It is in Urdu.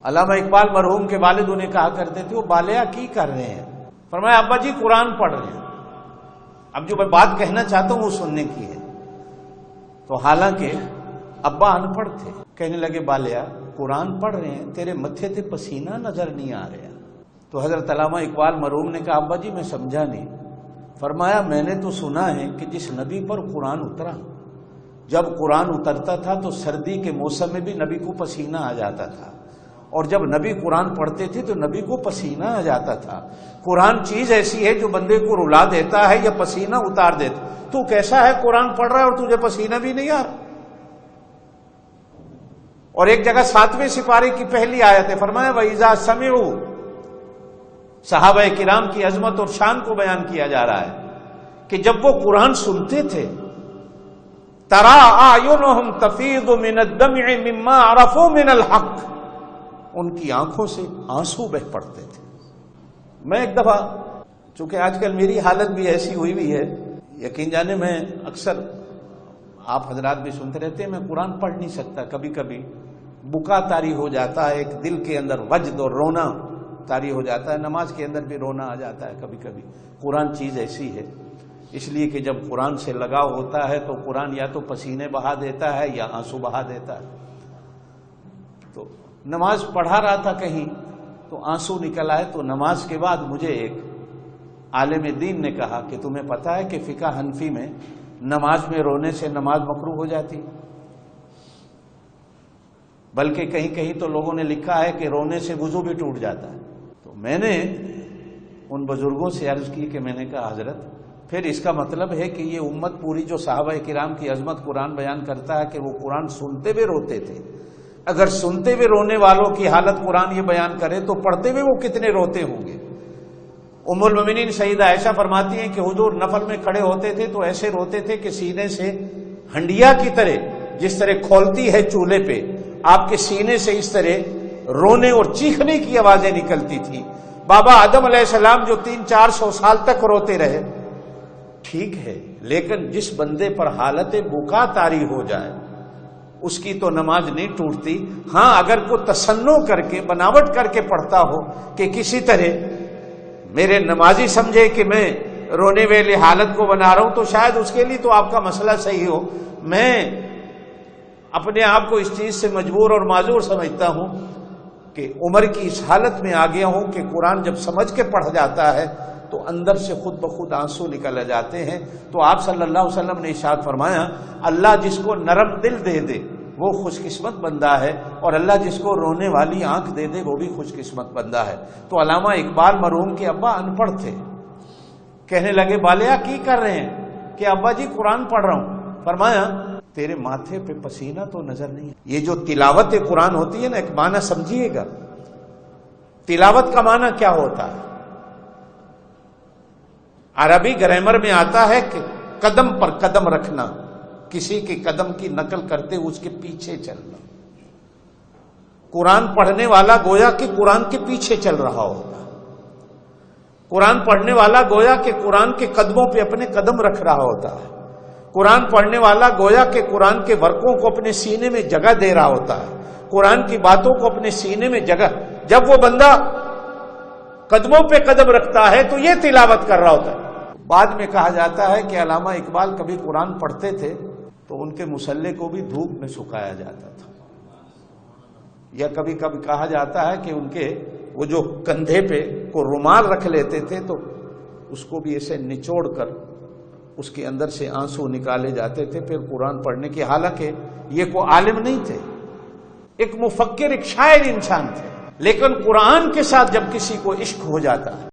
علامہ اقبال مرحوم کے والد انہیں کہا کرتے تھے وہ بالیا کی کر رہے ہیں؟ فرمایا ابا جی قرآن پڑھ رہے ہیں۔ اب جو میں بات کہنا چاہتا ہوں وہ سننے کی ہے۔ تو حالانکہ ابا ان پڑھ تھے، کہنے لگے بالیا قرآن پڑھ رہے ہیں، تیرے متھے تے پسینہ نظر نہیں آ رہا۔ تو حضرت علامہ اقبال مرحوم نے کہا ابا جی میں سمجھا نہیں۔ فرمایا میں نے تو سنا ہے کہ جس نبی پر قرآن اترا، جب قرآن اترتا تھا تو سردی کے موسم میں بھی نبی کو پسینہ آ جاتا تھا، اور جب نبی قرآن پڑھتے تھے تو نبی کو پسینہ آ جاتا تھا۔ قرآن چیز ایسی ہے جو بندے کو رلا دیتا ہے یا پسینہ اتار دیتا۔ تو کیسا ہے قرآن پڑھ رہا ہے اور تجھے پسینہ بھی نہیں آ رہا؟ اور ایک جگہ 7ویں سپارے کی پہلی آیت ہے، فرمایا وَإِذَا سَمِعُوا، صحابہ کرام کی عظمت اور شان کو بیان کیا جا رہا ہے کہ جب وہ قرآن سنتے تھے تَرَىٰ أَعْيُنُهُمْ تَفِيضُ مِنَ الدَّمْعِ مِمَّا عَرَفُوا مِنَ الْحَقِّ، ان کی آنکھوں سے آنسو بہہ پڑتے تھے۔ میں ایک دفعہ، چونکہ آج کل میری حالت بھی ایسی ہوئی ہے، یقین جانے میں اکثر آپ حضرات بھی سنتے رہتے ہیں، میں قرآن پڑھ نہیں سکتا، کبھی کبھی بکا طاری ہو جاتا ہے، ایک دل کے اندر وجد اور رونا طاری ہو جاتا ہے، نماز کے اندر بھی رونا آ جاتا ہے کبھی کبھی۔ قرآن چیز ایسی ہے، اس لیے کہ جب قرآن سے لگاؤ ہوتا ہے تو قرآن یا تو پسینے بہا دیتا ہے یا آنسو بہا دیتا ہے۔ تو نماز پڑھا رہا تھا کہیں تو آنسو نکل آئے، تو نماز کے بعد مجھے ایک عالم دین نے کہا کہ تمہیں پتہ ہے کہ فقہ حنفی میں نماز میں رونے سے نماز مکروہ ہو جاتی، بلکہ کہیں کہیں تو لوگوں نے لکھا ہے کہ رونے سے وضو بھی ٹوٹ جاتا ہے۔ تو میں نے ان بزرگوں سے عرض کی کہ میں نے کہا حضرت پھر اس کا مطلب ہے کہ یہ امت پوری جو صحابہ کرام کی عظمت قرآن بیان کرتا ہے کہ وہ قرآن سنتے ہوئے روتے تھے، اگر سنتے ہوئے رونے والوں کی حالت قرآن یہ بیان کرے تو پڑھتے ہوئے وہ کتنے روتے ہوں گے۔ ام المومنین سیدہ عائشہ فرماتی ہیں کہ حضور نفل میں کھڑے ہوتے تھے تو ایسے روتے تھے کہ سینے سے ہنڈیا کی طرح جس طرح کھولتی ہے چولہے پہ، آپ کے سینے سے اس طرح رونے اور چیخنے کی آوازیں نکلتی تھی۔ بابا آدم علیہ السلام جو 300-400 سال تک روتے رہے، ٹھیک ہے، لیکن جس بندے پر حالت بکا طاری ہو جائے اس کی تو نماز نہیں ٹوٹتی۔ ہاں اگر کوئی تصنع کر کے بناوٹ کر کے پڑھتا ہو کہ کسی طرح میرے نمازی سمجھے کہ میں رونے والے حالت کو بنا رہا ہوں تو شاید اس کے لیے تو آپ کا مسئلہ صحیح ہو۔ میں اپنے آپ کو اس چیز سے مجبور اور معذور سمجھتا ہوں کہ عمر کی اس حالت میں آ گیا ہوں کہ قرآن جب سمجھ کے پڑھ جاتا ہے تو اندر سے خود بخود آنسو نکل جاتے ہیں۔ تو آپ صلی اللہ علیہ وسلم نے ارشاد فرمایا اللہ جس کو نرم دل دے دے وہ خوش قسمت بندہ ہے، اور اللہ جس کو رونے والی آنکھ دے دے وہ بھی خوش قسمت بندہ ہے۔ تو علامہ اقبال مرحوم کے ابا ان پڑھ تھے، کہنے لگے بالیا کی کر رہے ہیں؟ کہ ابا جی قرآن پڑھ رہا ہوں۔ فرمایا تیرے ماتھے پہ پسینہ تو نظر نہیں۔ یہ جو تلاوت قرآن ہوتی ہے نا، ایک معنی سمجھیے گا، تلاوت کا معنی کیا ہوتا ہے؟ عربی گرامر میں آتا ہے کہ قدم پر قدم رکھنا، کسی کے قدم کی نقل کرتے اس کے پیچھے چلنا۔ قرآن پڑھنے والا گویا کہ قرآن کے پیچھے چل رہا ہوگا، قرآن پڑھنے والا گویا کہ قرآن کے قدموں پہ اپنے قدم رکھ رہا ہوتا ہے، قرآن پڑھنے والا گویا کہ قرآن کے ورقوں کو اپنے سینے میں جگہ دے رہا ہوتا ہے، قرآن کی باتوں کو اپنے سینے میں جگہ۔ جب وہ بندہ قدموں پہ قدم رکھتا ہے تو یہ تلاوت کر رہا ہوتا ہے۔ بعد میں کہا جاتا ہے کہ علامہ اقبال کبھی قرآن پڑھتے تھے تو ان کے مصلے کو بھی دھوپ میں سکھایا جاتا تھا، یا کبھی کبھی کہا جاتا ہے کہ ان کے وہ جو کندھے پہ کو رومال رکھ لیتے تھے تو اس کو بھی ایسے نچوڑ کر اس کے اندر سے آنسو نکالے جاتے تھے پھر قرآن پڑھنے کے۔ حالانکہ یہ کوئی عالم نہیں تھے، ایک مفکر، ایک شاعر انسان تھے، لیکن قرآن کے ساتھ جب کسی کو عشق ہو جاتا ہے